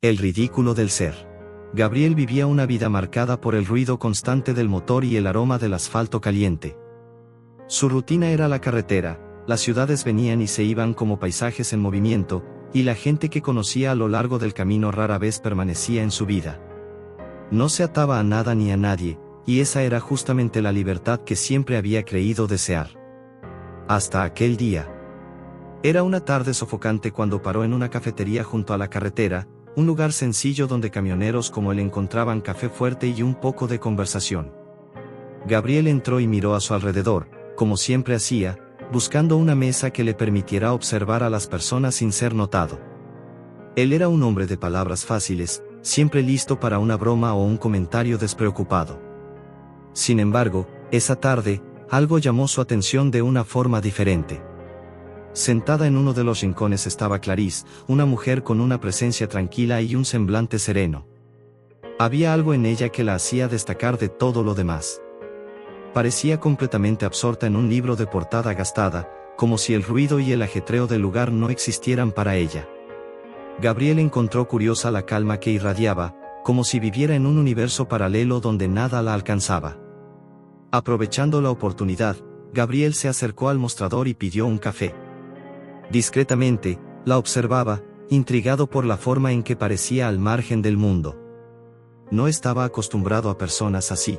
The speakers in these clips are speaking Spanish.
El ridículo del ser. Gabriel vivía una vida marcada por el ruido constante del motor y el aroma del asfalto caliente. Su rutina era la carretera, las ciudades venían y se iban como paisajes en movimiento, y la gente que conocía a lo largo del camino rara vez permanecía en su vida. No se ataba a nada ni a nadie, y esa era justamente la libertad que siempre había creído desear. Hasta aquel día. Era una tarde sofocante cuando paró en una cafetería junto a la carretera, un lugar sencillo donde camioneros como él encontraban café fuerte y un poco de conversación. Gabriel entró y miró a su alrededor, como siempre hacía, buscando una mesa que le permitiera observar a las personas sin ser notado. Él era un hombre de palabras fáciles, siempre listo para una broma o un comentario despreocupado. Sin embargo, esa tarde, algo llamó su atención de una forma diferente. Sentada en uno de los rincones estaba Clarice, una mujer con una presencia tranquila y un semblante sereno. Había algo en ella que la hacía destacar de todo lo demás. Parecía completamente absorta en un libro de portada gastada, como si el ruido y el ajetreo del lugar no existieran para ella. Gabriel encontró curiosa la calma que irradiaba, como si viviera en un universo paralelo donde nada la alcanzaba. Aprovechando la oportunidad, Gabriel se acercó al mostrador y pidió un café. Discretamente, la observaba, intrigado por la forma en que parecía al margen del mundo. No estaba acostumbrado a personas así.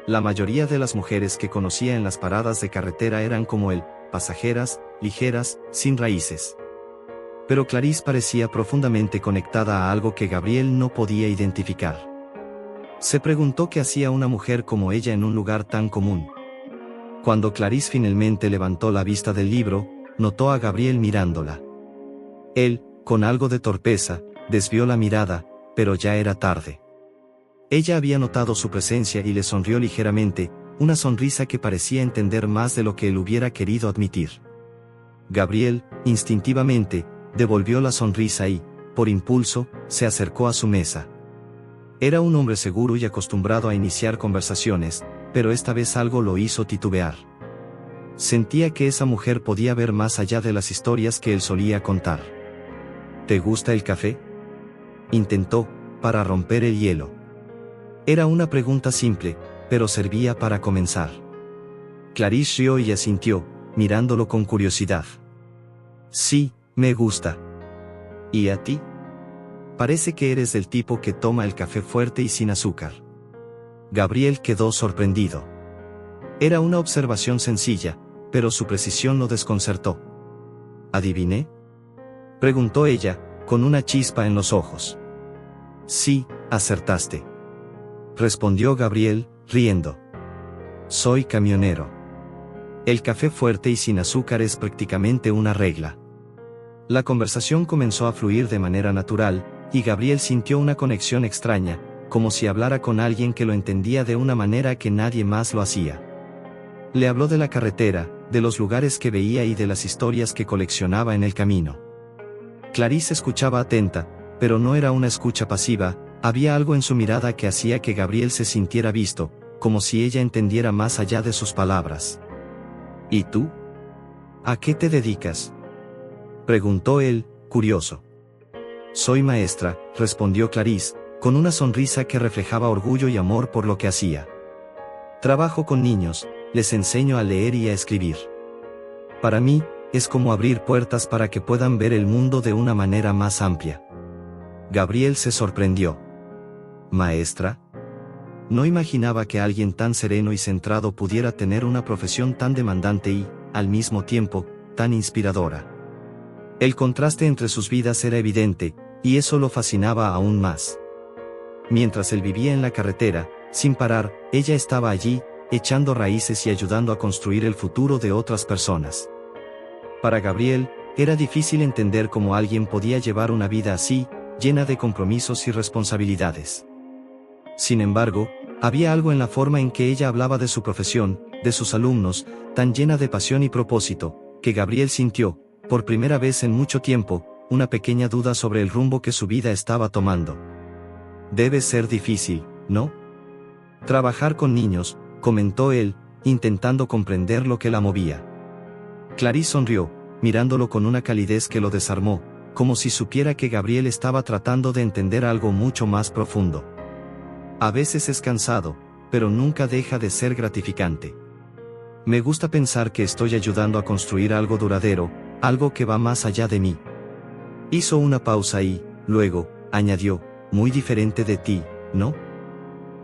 La mayoría de las mujeres que conocía en las paradas de carretera eran como él, pasajeras, ligeras, sin raíces. Pero Clarice parecía profundamente conectada a algo que Gabriel no podía identificar. Se preguntó qué hacía una mujer como ella en un lugar tan común. Cuando Clarice finalmente levantó la vista del libro, notó a Gabriel mirándola. Él, con algo de torpeza, desvió la mirada, pero ya era tarde. Ella había notado su presencia y le sonrió ligeramente, una sonrisa que parecía entender más de lo que él hubiera querido admitir. Gabriel, instintivamente, devolvió la sonrisa y, por impulso, se acercó a su mesa. Era un hombre seguro y acostumbrado a iniciar conversaciones, pero esta vez algo lo hizo titubear. Sentía que esa mujer podía ver más allá de las historias que él solía contar. ¿Te gusta el café?, intentó, para romper el hielo. Era una pregunta simple, pero servía para comenzar. Clarice rió y asintió, mirándolo con curiosidad. Sí, me gusta. ¿Y a ti? Parece que eres del tipo que toma el café fuerte y sin azúcar. Gabriel quedó sorprendido. Era una observación sencilla, pero su precisión lo desconcertó. ¿Adiviné?, preguntó ella, con una chispa en los ojos. Sí, acertaste, respondió Gabriel, riendo. Soy camionero. El café fuerte y sin azúcar es prácticamente una regla. La conversación comenzó a fluir de manera natural, y Gabriel sintió una conexión extraña, como si hablara con alguien que lo entendía de una manera que nadie más lo hacía. Le habló de la carretera, de los lugares que veía y de las historias que coleccionaba en el camino. Clarice escuchaba atenta, pero no era una escucha pasiva, había algo en su mirada que hacía que Gabriel se sintiera visto, como si ella entendiera más allá de sus palabras. ¿Y tú? ¿A qué te dedicas?, preguntó él, curioso. Soy maestra, respondió Clarice, con una sonrisa que reflejaba orgullo y amor por lo que hacía. Trabajo con niños, les enseño a leer y a escribir. Para mí, es como abrir puertas para que puedan ver el mundo de una manera más amplia. Gabriel se sorprendió. ¿Maestra? No imaginaba que alguien tan sereno y centrado pudiera tener una profesión tan demandante y, al mismo tiempo, tan inspiradora. El contraste entre sus vidas era evidente, y eso lo fascinaba aún más. Mientras él vivía en la carretera, sin parar, ella estaba allí, echando raíces y ayudando a construir el futuro de otras personas. Para Gabriel, era difícil entender cómo alguien podía llevar una vida así, llena de compromisos y responsabilidades. Sin embargo, había algo en la forma en que ella hablaba de su profesión, de sus alumnos, tan llena de pasión y propósito, que Gabriel sintió, por primera vez en mucho tiempo, una pequeña duda sobre el rumbo que su vida estaba tomando. Debe ser difícil, ¿no?, trabajar con niños, comentó él, intentando comprender lo que la movía. Clarice sonrió, mirándolo con una calidez que lo desarmó, como si supiera que Gabriel estaba tratando de entender algo mucho más profundo. A veces es cansado, pero nunca deja de ser gratificante. Me gusta pensar que estoy ayudando a construir algo duradero, algo que va más allá de mí. Hizo una pausa y, luego, añadió, muy diferente de ti, ¿no?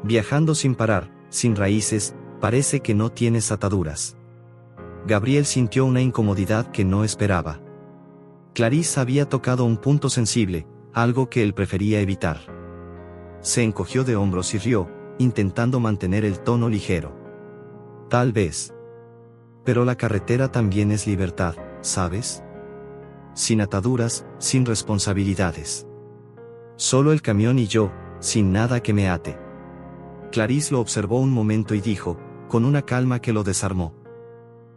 Viajando sin parar, sin raíces, parece que no tienes ataduras. Gabriel sintió una incomodidad que no esperaba. Clarisse había tocado un punto sensible, algo que él prefería evitar. Se encogió de hombros y rió, intentando mantener el tono ligero. Tal vez. Pero la carretera también es libertad, ¿sabes? Sin ataduras, sin responsabilidades. Solo el camión y yo, sin nada que me ate. Clarisse lo observó un momento y dijo, con una calma que lo desarmó.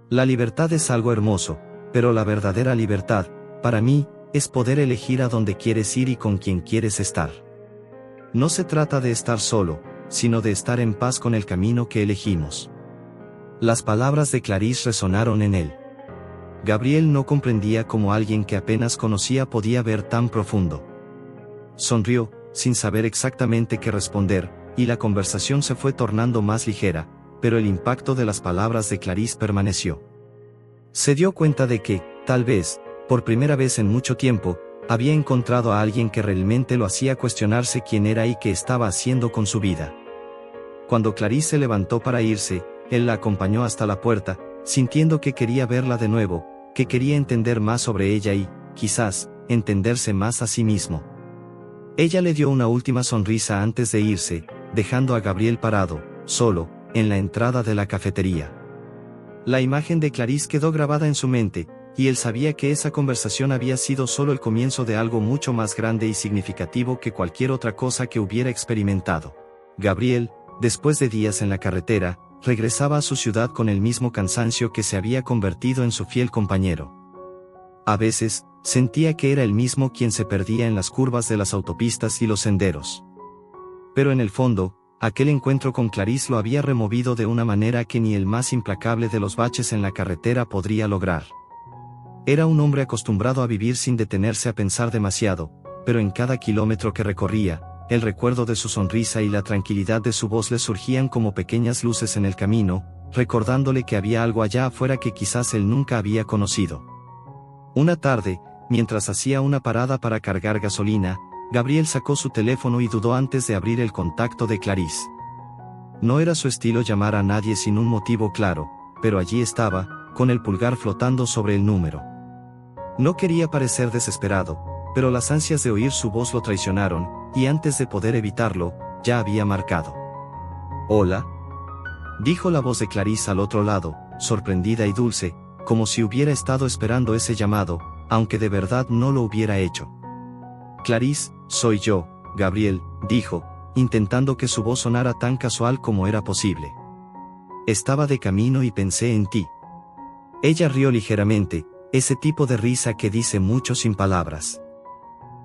La libertad es algo hermoso, pero la verdadera libertad, para mí, es poder elegir a dónde quieres ir y con quién quieres estar. No se trata de estar solo, sino de estar en paz con el camino que elegimos. Las palabras de Clarisse resonaron en él. Gabriel no comprendía cómo alguien que apenas conocía podía ver tan profundo. Sonrió, sin saber exactamente qué responder, y la conversación se fue tornando más ligera, pero el impacto de las palabras de Clarisse permaneció. Se dio cuenta de que, tal vez, por primera vez en mucho tiempo, había encontrado a alguien que realmente lo hacía cuestionarse quién era y qué estaba haciendo con su vida. Cuando Clarisse se levantó para irse, él la acompañó hasta la puerta, sintiendo que quería verla de nuevo, que quería entender más sobre ella y, quizás, entenderse más a sí mismo. Ella le dio una última sonrisa antes de irse, dejando a Gabriel parado, solo, en la entrada de la cafetería. La imagen de Clarisse quedó grabada en su mente, y él sabía que esa conversación había sido solo el comienzo de algo mucho más grande y significativo que cualquier otra cosa que hubiera experimentado. Gabriel, después de días en la carretera, regresaba a su ciudad con el mismo cansancio que se había convertido en su fiel compañero. A veces, sentía que era él mismo quien se perdía en las curvas de las autopistas y los senderos. Pero en el fondo, aquel encuentro con Clarisse lo había removido de una manera que ni el más implacable de los baches en la carretera podría lograr. Era un hombre acostumbrado a vivir sin detenerse a pensar demasiado, pero en cada kilómetro que recorría, el recuerdo de su sonrisa y la tranquilidad de su voz le surgían como pequeñas luces en el camino, recordándole que había algo allá afuera que quizás él nunca había conocido. Una tarde, mientras hacía una parada para cargar gasolina, Gabriel sacó su teléfono y dudó antes de abrir el contacto de Clarisse. No era su estilo llamar a nadie sin un motivo claro, pero allí estaba, con el pulgar flotando sobre el número. No quería parecer desesperado, pero las ansias de oír su voz lo traicionaron, y antes de poder evitarlo, ya había marcado. «Hola», dijo la voz de Clarisse al otro lado, sorprendida y dulce, como si hubiera estado esperando ese llamado, aunque de verdad no lo hubiera hecho. «Clarisse, soy yo, Gabriel», dijo, intentando que su voz sonara tan casual como era posible. «Estaba de camino y pensé en ti». Ella rió ligeramente, ese tipo de risa que dice mucho sin palabras.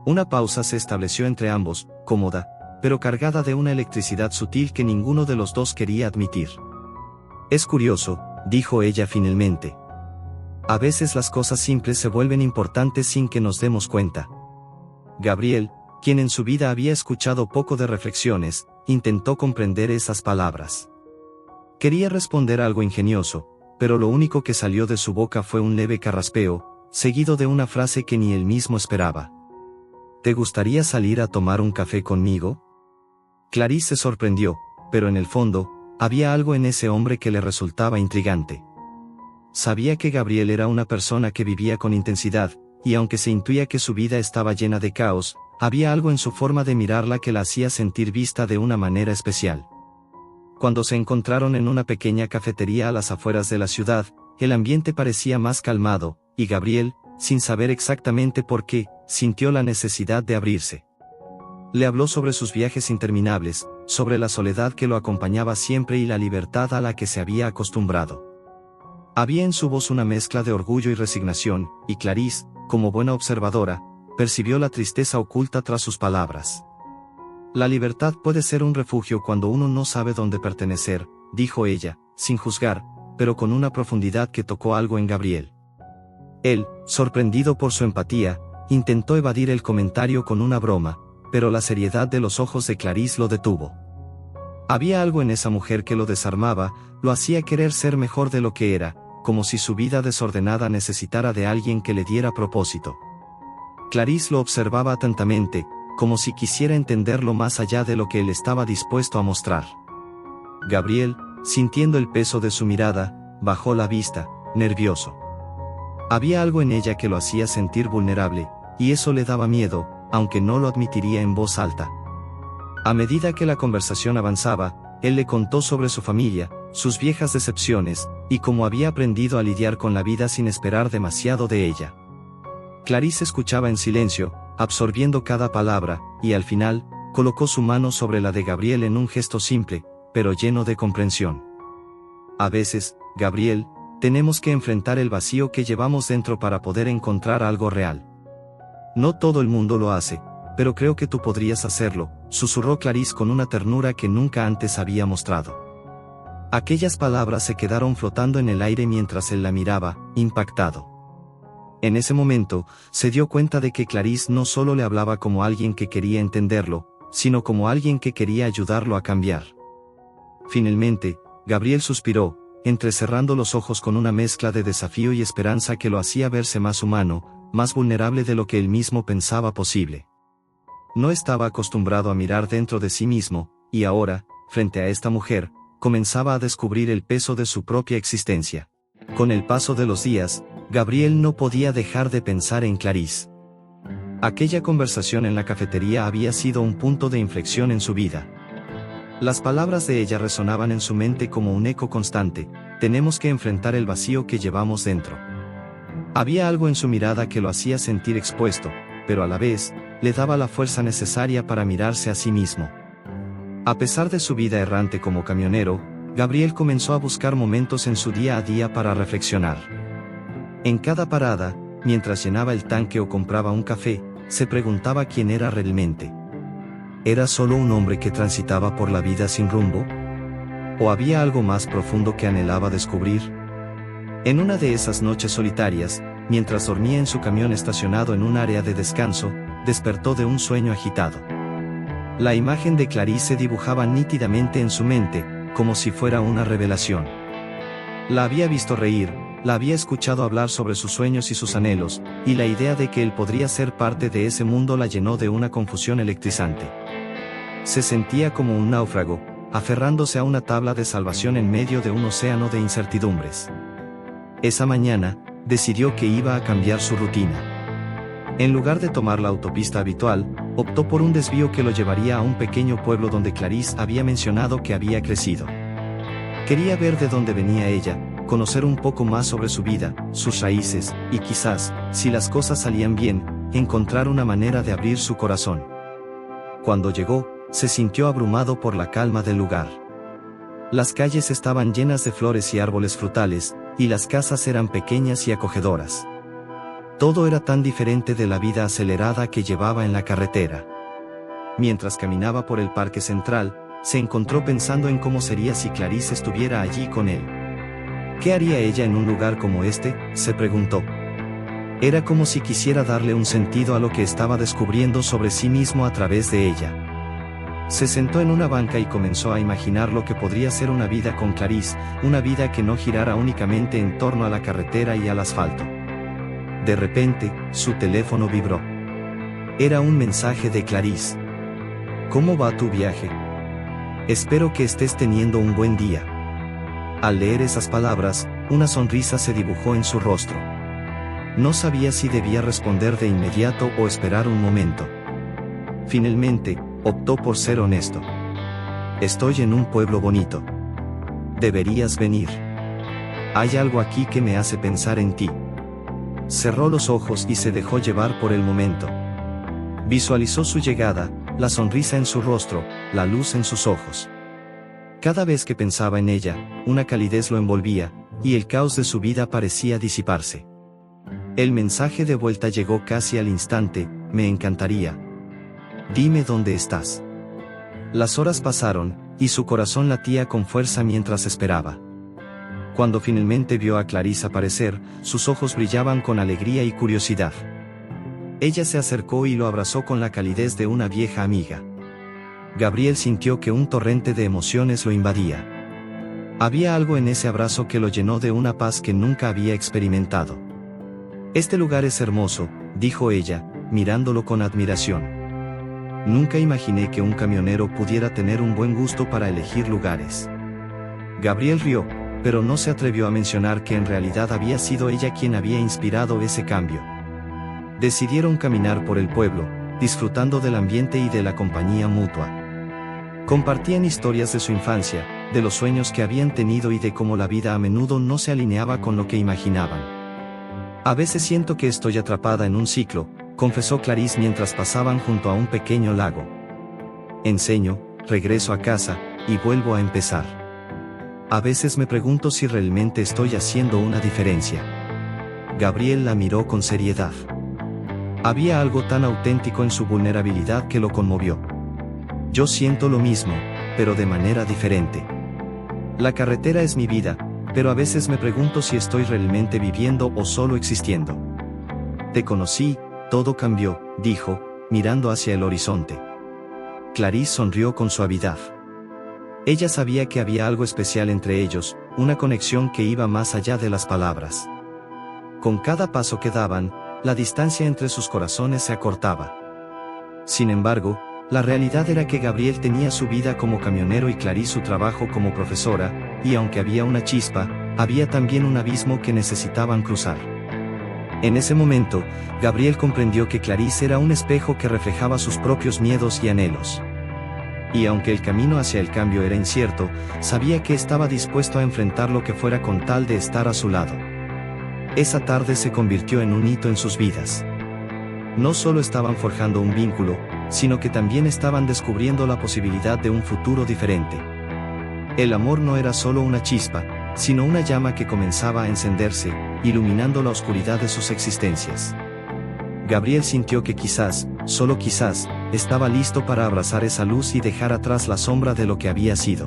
Una pausa se estableció entre ambos, cómoda, pero cargada de una electricidad sutil que ninguno de los dos quería admitir. «Es curioso», dijo ella finalmente. «A veces las cosas simples se vuelven importantes sin que nos demos cuenta». Gabriel, quien en su vida había escuchado poco de reflexiones, intentó comprender esas palabras. Quería responder algo ingenioso, pero lo único que salió de su boca fue un leve carraspeo, seguido de una frase que ni él mismo esperaba. «¿Te gustaría salir a tomar un café conmigo?» Clarisse se sorprendió, pero en el fondo, había algo en ese hombre que le resultaba intrigante. Sabía que Gabriel era una persona que vivía con intensidad, y aunque se intuía que su vida estaba llena de caos, había algo en su forma de mirarla que la hacía sentir vista de una manera especial. Cuando se encontraron en una pequeña cafetería a las afueras de la ciudad, el ambiente parecía más calmado, y Gabriel, sin saber exactamente por qué, sintió la necesidad de abrirse. Le habló sobre sus viajes interminables, sobre la soledad que lo acompañaba siempre y la libertad a la que se había acostumbrado. Había en su voz una mezcla de orgullo y resignación, y Clarisse, como buena observadora, percibió la tristeza oculta tras sus palabras. «La libertad puede ser un refugio cuando uno no sabe dónde pertenecer», dijo ella, sin juzgar, pero con una profundidad que tocó algo en Gabriel. Él, sorprendido por su empatía, intentó evadir el comentario con una broma, pero la seriedad de los ojos de Clarice lo detuvo. Había algo en esa mujer que lo desarmaba, lo hacía querer ser mejor de lo que era, como si su vida desordenada necesitara de alguien que le diera propósito. Clarice lo observaba atentamente, como si quisiera entenderlo más allá de lo que él estaba dispuesto a mostrar. Gabriel, sintiendo el peso de su mirada, bajó la vista, nervioso. Había algo en ella que lo hacía sentir vulnerable, y eso le daba miedo, aunque no lo admitiría en voz alta. A medida que la conversación avanzaba, él le contó sobre su familia, sus viejas decepciones, y cómo había aprendido a lidiar con la vida sin esperar demasiado de ella. Clarice escuchaba en silencio, absorbiendo cada palabra, y al final, colocó su mano sobre la de Gabriel en un gesto simple, pero lleno de comprensión. A veces, Gabriel, tenemos que enfrentar el vacío que llevamos dentro para poder encontrar algo real. No todo el mundo lo hace, pero creo que tú podrías hacerlo, susurró Clarice con una ternura que nunca antes había mostrado. Aquellas palabras se quedaron flotando en el aire mientras él la miraba, impactado. En ese momento, se dio cuenta de que Clarice no solo le hablaba como alguien que quería entenderlo, sino como alguien que quería ayudarlo a cambiar. Finalmente, Gabriel suspiró, entrecerrando los ojos con una mezcla de desafío y esperanza que lo hacía verse más humano, más vulnerable de lo que él mismo pensaba posible. No estaba acostumbrado a mirar dentro de sí mismo, y ahora, frente a esta mujer, comenzaba a descubrir el peso de su propia existencia. Con el paso de los días, Gabriel no podía dejar de pensar en Clarice. Aquella conversación en la cafetería había sido un punto de inflexión en su vida. Las palabras de ella resonaban en su mente como un eco constante: tenemos que enfrentar el vacío que llevamos dentro. Había algo en su mirada que lo hacía sentir expuesto, pero a la vez, le daba la fuerza necesaria para mirarse a sí mismo. A pesar de su vida errante como camionero, Gabriel comenzó a buscar momentos en su día a día para reflexionar. En cada parada, mientras llenaba el tanque o compraba un café, se preguntaba quién era realmente. ¿Era solo un hombre que transitaba por la vida sin rumbo? ¿O había algo más profundo que anhelaba descubrir? En una de esas noches solitarias, mientras dormía en su camión estacionado en un área de descanso, despertó de un sueño agitado. La imagen de Clarice se dibujaba nítidamente en su mente, como si fuera una revelación. La había visto reír, la había escuchado hablar sobre sus sueños y sus anhelos, y la idea de que él podría ser parte de ese mundo la llenó de una confusión electrizante. Se sentía como un náufrago, aferrándose a una tabla de salvación en medio de un océano de incertidumbres. Esa mañana, decidió que iba a cambiar su rutina. En lugar de tomar la autopista habitual, optó por un desvío que lo llevaría a un pequeño pueblo donde Clarice había mencionado que había crecido. Quería ver de dónde venía ella, conocer un poco más sobre su vida, sus raíces, y quizás, si las cosas salían bien, encontrar una manera de abrir su corazón. Cuando llegó, se sintió abrumado por la calma del lugar. Las calles estaban llenas de flores y árboles frutales, y las casas eran pequeñas y acogedoras. Todo era tan diferente de la vida acelerada que llevaba en la carretera. Mientras caminaba por el parque central, se encontró pensando en cómo sería si Clarice estuviera allí con él. ¿Qué haría ella en un lugar como este?, se preguntó. Era como si quisiera darle un sentido a lo que estaba descubriendo sobre sí mismo a través de ella. Se sentó en una banca y comenzó a imaginar lo que podría ser una vida con Clarice, una vida que no girara únicamente en torno a la carretera y al asfalto. De repente, su teléfono vibró. Era un mensaje de Clarice. ¿Cómo va tu viaje? Espero que estés teniendo un buen día. Al leer esas palabras, una sonrisa se dibujó en su rostro. No sabía si debía responder de inmediato o esperar un momento. Finalmente, optó por ser honesto. Estoy en un pueblo bonito. Deberías venir. Hay algo aquí que me hace pensar en ti. Cerró los ojos y se dejó llevar por el momento. Visualizó su llegada, la sonrisa en su rostro, la luz en sus ojos. Cada vez que pensaba en ella, una calidez lo envolvía, y el caos de su vida parecía disiparse. El mensaje de vuelta llegó casi al instante: me encantaría. Dime dónde estás. Las horas pasaron, y su corazón latía con fuerza mientras esperaba. Cuando finalmente vio a Clarice aparecer, sus ojos brillaban con alegría y curiosidad. Ella se acercó y lo abrazó con la calidez de una vieja amiga. Gabriel sintió que un torrente de emociones lo invadía. Había algo en ese abrazo que lo llenó de una paz que nunca había experimentado. «Este lugar es hermoso», dijo ella, mirándolo con admiración. «Nunca imaginé que un camionero pudiera tener un buen gusto para elegir lugares». Gabriel rió, pero no se atrevió a mencionar que en realidad había sido ella quien había inspirado ese cambio. Decidieron caminar por el pueblo, disfrutando del ambiente y de la compañía mutua. Compartían historias de su infancia, de los sueños que habían tenido y de cómo la vida a menudo no se alineaba con lo que imaginaban. «A veces siento que estoy atrapada en un ciclo», confesó Clarice mientras pasaban junto a un pequeño lago. «Enseño, regreso a casa, y vuelvo a empezar. A veces me pregunto si realmente estoy haciendo una diferencia». Gabriel la miró con seriedad. Había algo tan auténtico en su vulnerabilidad que lo conmovió. «Yo siento lo mismo, pero de manera diferente. La carretera es mi vida, pero a veces me pregunto si estoy realmente viviendo o solo existiendo». «Te conocí, todo cambió», dijo, mirando hacia el horizonte. Clarice sonrió con suavidad. Ella sabía que había algo especial entre ellos, una conexión que iba más allá de las palabras. Con cada paso que daban, la distancia entre sus corazones se acortaba. Sin embargo, la realidad era que Gabriel tenía su vida como camionero y Clarice su trabajo como profesora, y aunque había una chispa, había también un abismo que necesitaban cruzar. En ese momento, Gabriel comprendió que Clarice era un espejo que reflejaba sus propios miedos y anhelos. Y aunque el camino hacia el cambio era incierto, sabía que estaba dispuesto a enfrentar lo que fuera con tal de estar a su lado. Esa tarde se convirtió en un hito en sus vidas. No solo estaban forjando un vínculo, sino que también estaban descubriendo la posibilidad de un futuro diferente. El amor no era solo una chispa, sino una llama que comenzaba a encenderse, iluminando la oscuridad de sus existencias. Gabriel sintió que quizás, solo quizás, estaba listo para abrazar esa luz y dejar atrás la sombra de lo que había sido.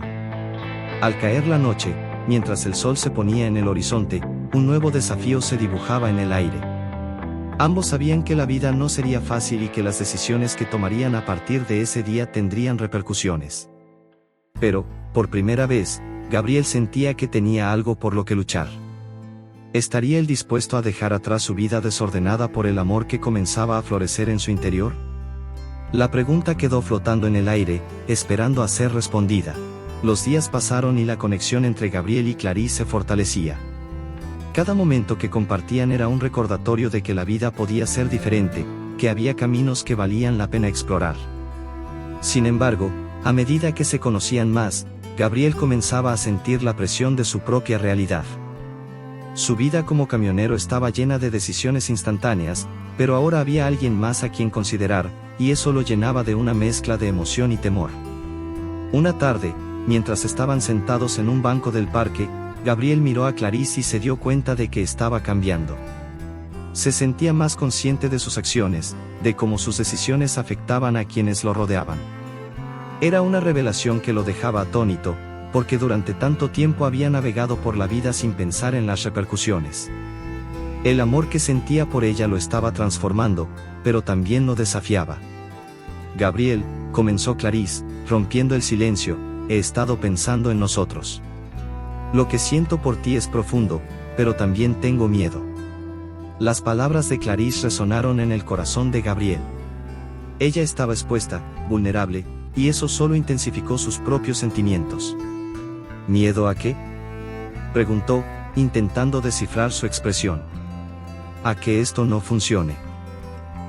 Al caer la noche, mientras el sol se ponía en el horizonte, un nuevo desafío se dibujaba en el aire. Ambos sabían que la vida no sería fácil y que las decisiones que tomarían a partir de ese día tendrían repercusiones. Pero, por primera vez, Gabriel sentía que tenía algo por lo que luchar. ¿Estaría él dispuesto a dejar atrás su vida desordenada por el amor que comenzaba a florecer en su interior? La pregunta quedó flotando en el aire, esperando a ser respondida. Los días pasaron y la conexión entre Gabriel y Clarice se fortalecía. Cada momento que compartían era un recordatorio de que la vida podía ser diferente, que había caminos que valían la pena explorar. Sin embargo, a medida que se conocían más, Gabriel comenzaba a sentir la presión de su propia realidad. Su vida como camionero estaba llena de decisiones instantáneas, pero ahora había alguien más a quien considerar, y eso lo llenaba de una mezcla de emoción y temor. Una tarde, mientras estaban sentados en un banco del parque, Gabriel miró a Clarice y se dio cuenta de que estaba cambiando. Se sentía más consciente de sus acciones, de cómo sus decisiones afectaban a quienes lo rodeaban. Era una revelación que lo dejaba atónito, porque durante tanto tiempo había navegado por la vida sin pensar en las repercusiones. El amor que sentía por ella lo estaba transformando, pero también lo desafiaba. «Gabriel», comenzó Clarice, rompiendo el silencio, «he estado pensando en nosotros. Lo que siento por ti es profundo, pero también tengo miedo». Las palabras de Clarice resonaron en el corazón de Gabriel. Ella estaba expuesta, vulnerable, y eso solo intensificó sus propios sentimientos. «¿Miedo a qué?», preguntó, intentando descifrar su expresión. «A que esto no funcione.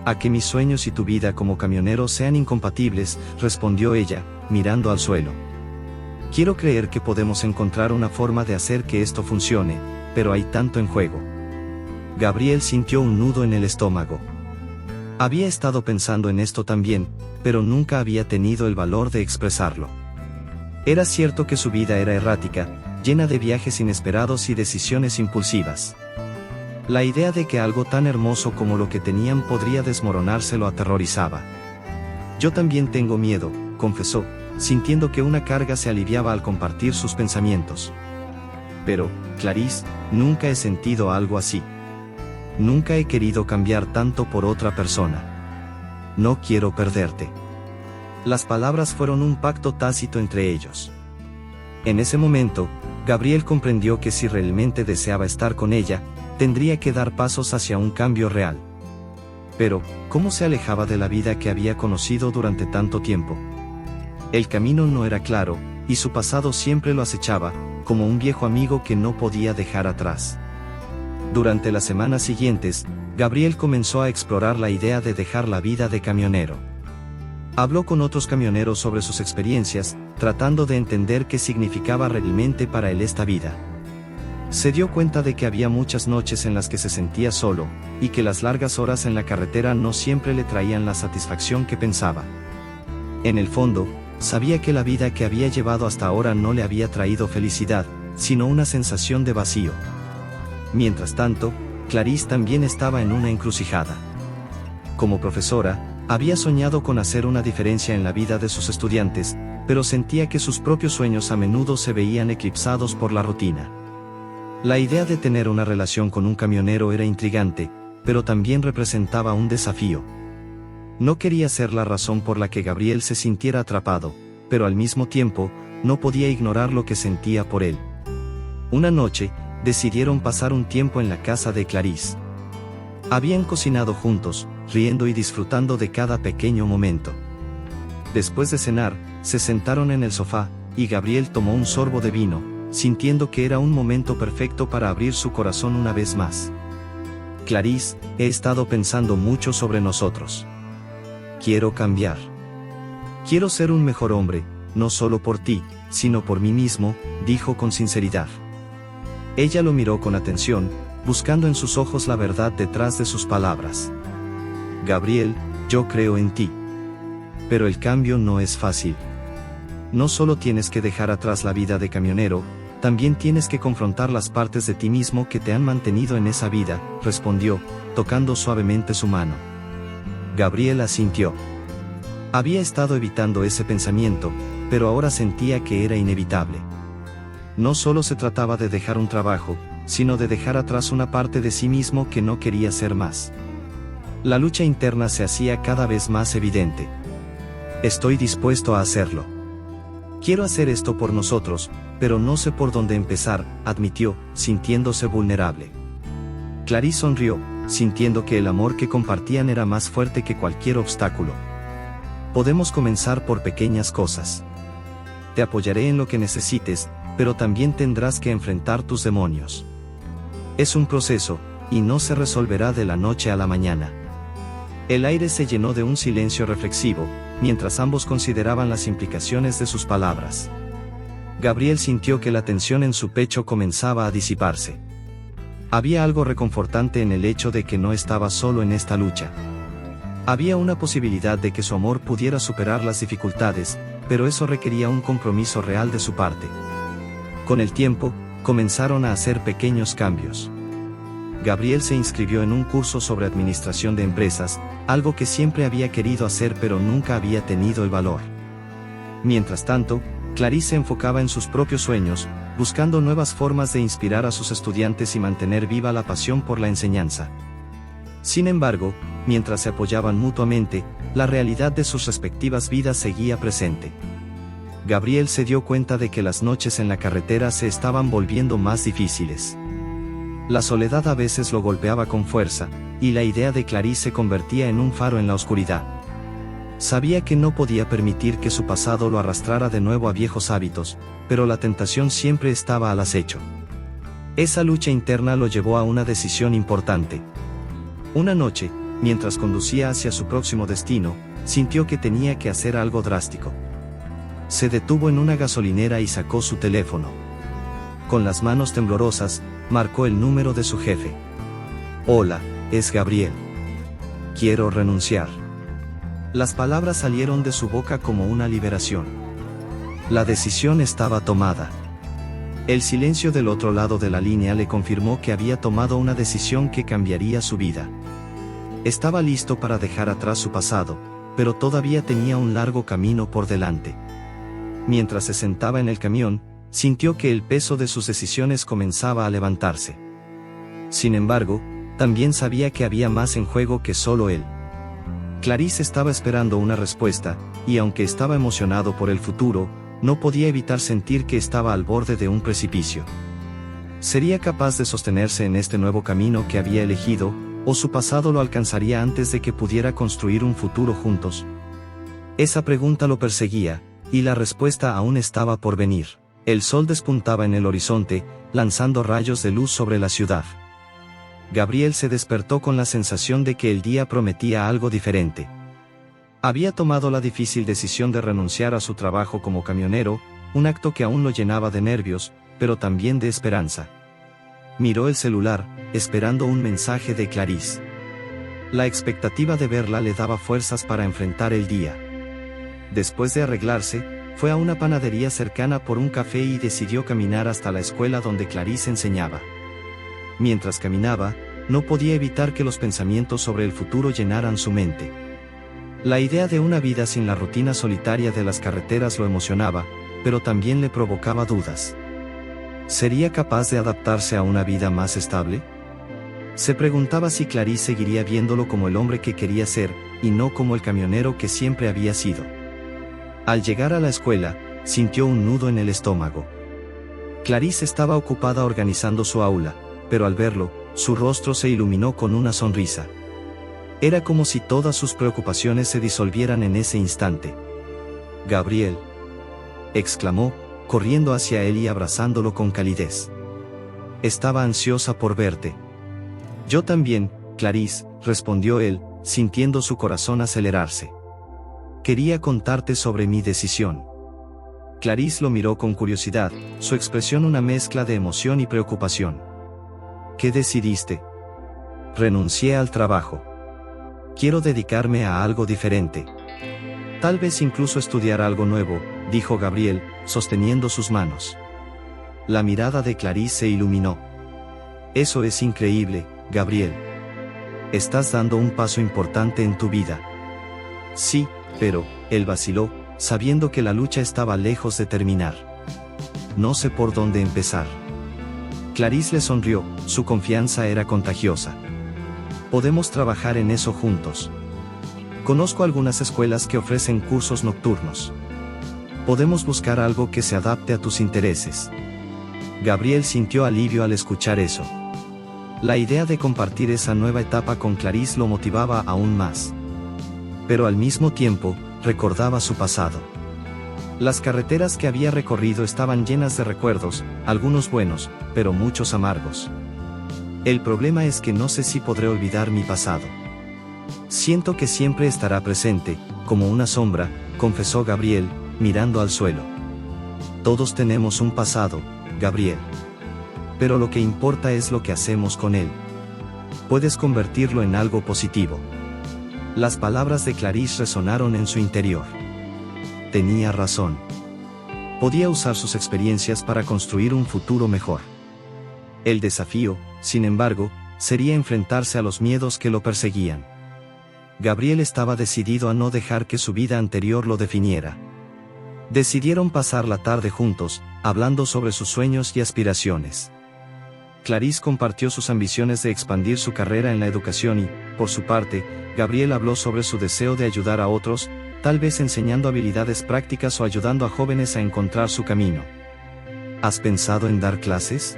A que mis sueños y tu vida como camionero sean incompatibles», respondió ella, mirando al suelo. «Quiero creer que podemos encontrar una forma de hacer que esto funcione, pero hay tanto en juego». Gabriel sintió un nudo en el estómago. Había estado pensando en esto también, pero nunca había tenido el valor de expresarlo. Era cierto que su vida era errática, llena de viajes inesperados y decisiones impulsivas. La idea de que algo tan hermoso como lo que tenían podría desmoronarse lo aterrorizaba. «Yo también tengo miedo», confesó, sintiendo que una carga se aliviaba al compartir sus pensamientos. «Pero, Clarice, nunca he sentido algo así». Nunca he querido cambiar tanto por otra persona. No quiero perderte. Las palabras fueron un pacto tácito entre ellos. En ese momento, Gabriel comprendió que si realmente deseaba estar con ella, tendría que dar pasos hacia un cambio real. Pero, ¿cómo se alejaba de la vida que había conocido durante tanto tiempo? El camino no era claro, y su pasado siempre lo acechaba, como un viejo amigo que no podía dejar atrás. Durante las semanas siguientes, Gabriel comenzó a explorar la idea de dejar la vida de camionero. Habló con otros camioneros sobre sus experiencias, tratando de entender qué significaba realmente para él esta vida. Se dio cuenta de que había muchas noches en las que se sentía solo, y que las largas horas en la carretera no siempre le traían la satisfacción que pensaba. En el fondo, sabía que la vida que había llevado hasta ahora no le había traído felicidad, sino una sensación de vacío. Mientras tanto, Clarice también estaba en una encrucijada. Como profesora, había soñado con hacer una diferencia en la vida de sus estudiantes, pero sentía que sus propios sueños a menudo se veían eclipsados por la rutina. La idea de tener una relación con un camionero era intrigante, pero también representaba un desafío. No quería ser la razón por la que Gabriel se sintiera atrapado, pero al mismo tiempo, no podía ignorar lo que sentía por él. Una noche, decidieron pasar un tiempo en la casa de Clarice. Habían cocinado juntos, riendo y disfrutando de cada pequeño momento. Después de cenar, se sentaron en el sofá, y Gabriel tomó un sorbo de vino, sintiendo que era un momento perfecto para abrir su corazón una vez más. Clarice, he estado pensando mucho sobre nosotros. Quiero cambiar. Quiero ser un mejor hombre, no solo por ti, sino por mí mismo, dijo con sinceridad. Ella lo miró con atención, buscando en sus ojos la verdad detrás de sus palabras. Gabriel, yo creo en ti. Pero el cambio no es fácil. No solo tienes que dejar atrás la vida de camionero, también tienes que confrontar las partes de ti mismo que te han mantenido en esa vida, respondió, tocando suavemente su mano. Gabriel asintió. Había estado evitando ese pensamiento, pero ahora sentía que era inevitable. No solo se trataba de dejar un trabajo, sino de dejar atrás una parte de sí mismo que no quería ser más. La lucha interna se hacía cada vez más evidente. Estoy dispuesto a hacerlo. Quiero hacer esto por nosotros, pero no sé por dónde empezar, admitió, sintiéndose vulnerable. Clarice sonrió, sintiendo que el amor que compartían era más fuerte que cualquier obstáculo. Podemos comenzar por pequeñas cosas. Te apoyaré en lo que necesites, pero también tendrás que enfrentar tus demonios. Es un proceso, y no se resolverá de la noche a la mañana. El aire se llenó de un silencio reflexivo, mientras ambos consideraban las implicaciones de sus palabras. Gabriel sintió que la tensión en su pecho comenzaba a disiparse. Había algo reconfortante en el hecho de que no estaba solo en esta lucha. Había una posibilidad de que su amor pudiera superar las dificultades, pero eso requería un compromiso real de su parte. Con el tiempo, comenzaron a hacer pequeños cambios. Gabriel se inscribió en un curso sobre administración de empresas, algo que siempre había querido hacer pero nunca había tenido el valor. Mientras tanto, Clarice se enfocaba en sus propios sueños, buscando nuevas formas de inspirar a sus estudiantes y mantener viva la pasión por la enseñanza. Sin embargo, mientras se apoyaban mutuamente, la realidad de sus respectivas vidas seguía presente. Gabriel se dio cuenta de que las noches en la carretera se estaban volviendo más difíciles. La soledad a veces lo golpeaba con fuerza, y la idea de Clarice se convertía en un faro en la oscuridad. Sabía que no podía permitir que su pasado lo arrastrara de nuevo a viejos hábitos, pero la tentación siempre estaba al acecho. Esa lucha interna lo llevó a una decisión importante. Una noche, mientras conducía hacia su próximo destino, sintió que tenía que hacer algo drástico. Se detuvo en una gasolinera y sacó su teléfono. Con las manos temblorosas, marcó el número de su jefe. Hola, es Gabriel. Quiero renunciar. Las palabras salieron de su boca como una liberación. La decisión estaba tomada. El silencio del otro lado de la línea le confirmó que había tomado una decisión que cambiaría su vida. Estaba listo para dejar atrás su pasado, pero todavía tenía un largo camino por delante. Mientras se sentaba en el camión, sintió que el peso de sus decisiones comenzaba a levantarse. Sin embargo, también sabía que había más en juego que solo él. Clarice estaba esperando una respuesta, y aunque estaba emocionado por el futuro, no podía evitar sentir que estaba al borde de un precipicio. ¿Sería capaz de sostenerse en este nuevo camino que había elegido, o su pasado lo alcanzaría antes de que pudiera construir un futuro juntos? Esa pregunta lo perseguía, y la respuesta aún estaba por venir. El sol despuntaba en el horizonte, lanzando rayos de luz sobre la ciudad. Gabriel se despertó con la sensación de que el día prometía algo diferente. Había tomado la difícil decisión de renunciar a su trabajo como camionero, un acto que aún lo llenaba de nervios, pero también de esperanza. Miró el celular, esperando un mensaje de Clarice. La expectativa de verla le daba fuerzas para enfrentar el día. Después de arreglarse, fue a una panadería cercana por un café y decidió caminar hasta la escuela donde Clarice enseñaba. Mientras caminaba, no podía evitar que los pensamientos sobre el futuro llenaran su mente. La idea de una vida sin la rutina solitaria de las carreteras lo emocionaba, pero también le provocaba dudas. ¿Sería capaz de adaptarse a una vida más estable? Se preguntaba si Clarice seguiría viéndolo como el hombre que quería ser, y no como el camionero que siempre había sido. Al llegar a la escuela, sintió un nudo en el estómago. Clarice estaba ocupada organizando su aula, pero al verlo, su rostro se iluminó con una sonrisa. Era como si todas sus preocupaciones se disolvieran en ese instante. «Gabriel», exclamó, corriendo hacia él y abrazándolo con calidez. «Estaba ansiosa por verte». «Yo también, Clarice», respondió él, sintiendo su corazón acelerarse. «Quería contarte sobre mi decisión». Clarice lo miró con curiosidad, su expresión una mezcla de emoción y preocupación. «¿Qué decidiste?» «Renuncié al trabajo. Quiero dedicarme a algo diferente. Tal vez incluso estudiar algo nuevo», dijo Gabriel, sosteniendo sus manos. La mirada de Clarice se iluminó. «Eso es increíble, Gabriel. Estás dando un paso importante en tu vida». «Sí, pero», él vaciló, sabiendo que la lucha estaba lejos de terminar. «No sé por dónde empezar». Clarice le sonrió, su confianza era contagiosa. «Podemos trabajar en eso juntos. Conozco algunas escuelas que ofrecen cursos nocturnos. Podemos buscar algo que se adapte a tus intereses». Gabriel sintió alivio al escuchar eso. La idea de compartir esa nueva etapa con Clarice lo motivaba aún más. Pero al mismo tiempo, recordaba su pasado. Las carreteras que había recorrido estaban llenas de recuerdos, algunos buenos, pero muchos amargos. «El problema es que no sé si podré olvidar mi pasado. Siento que siempre estará presente, como una sombra», confesó Gabriel, mirando al suelo. «Todos tenemos un pasado, Gabriel. Pero lo que importa es lo que hacemos con él. Puedes convertirlo en algo positivo». Las palabras de Clarice resonaron en su interior. Tenía razón. Podía usar sus experiencias para construir un futuro mejor. El desafío, sin embargo, sería enfrentarse a los miedos que lo perseguían. Gabriel estaba decidido a no dejar que su vida anterior lo definiera. Decidieron pasar la tarde juntos, hablando sobre sus sueños y aspiraciones. Clarice compartió sus ambiciones de expandir su carrera en la educación y, por su parte, Gabriel habló sobre su deseo de ayudar a otros, tal vez enseñando habilidades prácticas o ayudando a jóvenes a encontrar su camino. ¿Has pensado en dar clases?,